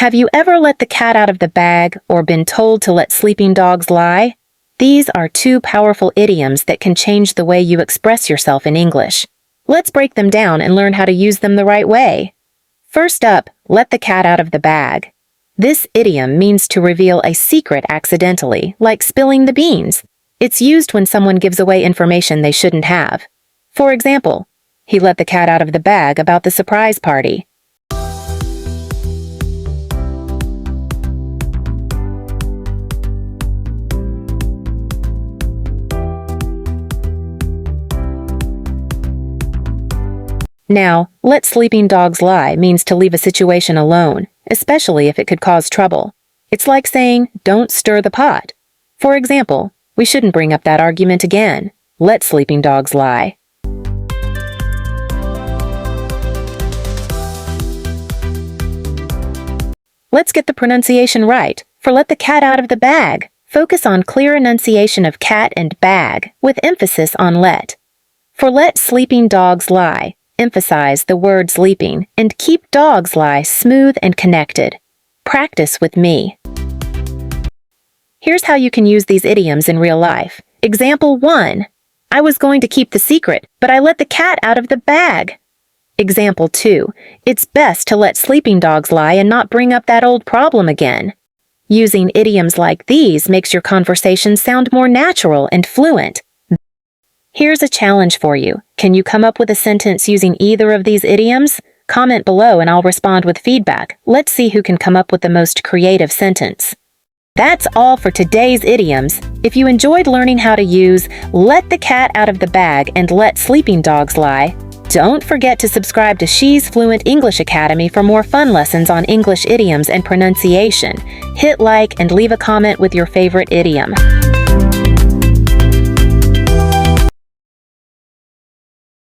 Have you ever let the cat out of the bag or been told to let sleeping dogs lie? These are two powerful idioms that can change the way you express yourself in English. Let's break them down and learn how to use them the right way. First up, let the cat out of the bag. This idiom means to reveal a secret accidentally, like spilling the beans. It's used when someone gives away information they shouldn't have. For example, he let the cat out of the bag about the surprise party. Now, let sleeping dogs lie means to leave a situation alone, especially if it could cause trouble. It's like saying, don't stir the pot. For example, we shouldn't bring up that argument again. Let sleeping dogs lie. Let's get the pronunciation right. For let the cat out of the bag, focus on clear enunciation of cat and bag, with emphasis on let. For let sleeping dogs lie, emphasize the word sleeping and keep dogs lie smooth and connected. Practice with me. Here's how you can use these idioms in real life. Example 1. I was going to keep the secret, but I let the cat out of the bag. Example 2. It's best to let sleeping dogs lie and not bring up that old problem again. Using idioms like these makes your conversation sound more natural and fluent. Here's a challenge for you. Can you come up with a sentence using either of these idioms? Comment below and I'll respond with feedback. Let's see who can come up with the most creative sentence. That's all for today's idioms. If you enjoyed learning how to use let the cat out of the bag and let sleeping dogs lie, don't forget to subscribe to She's Fluent English Academy for more fun lessons on English idioms and pronunciation. Hit like and leave a comment with your favorite idiom.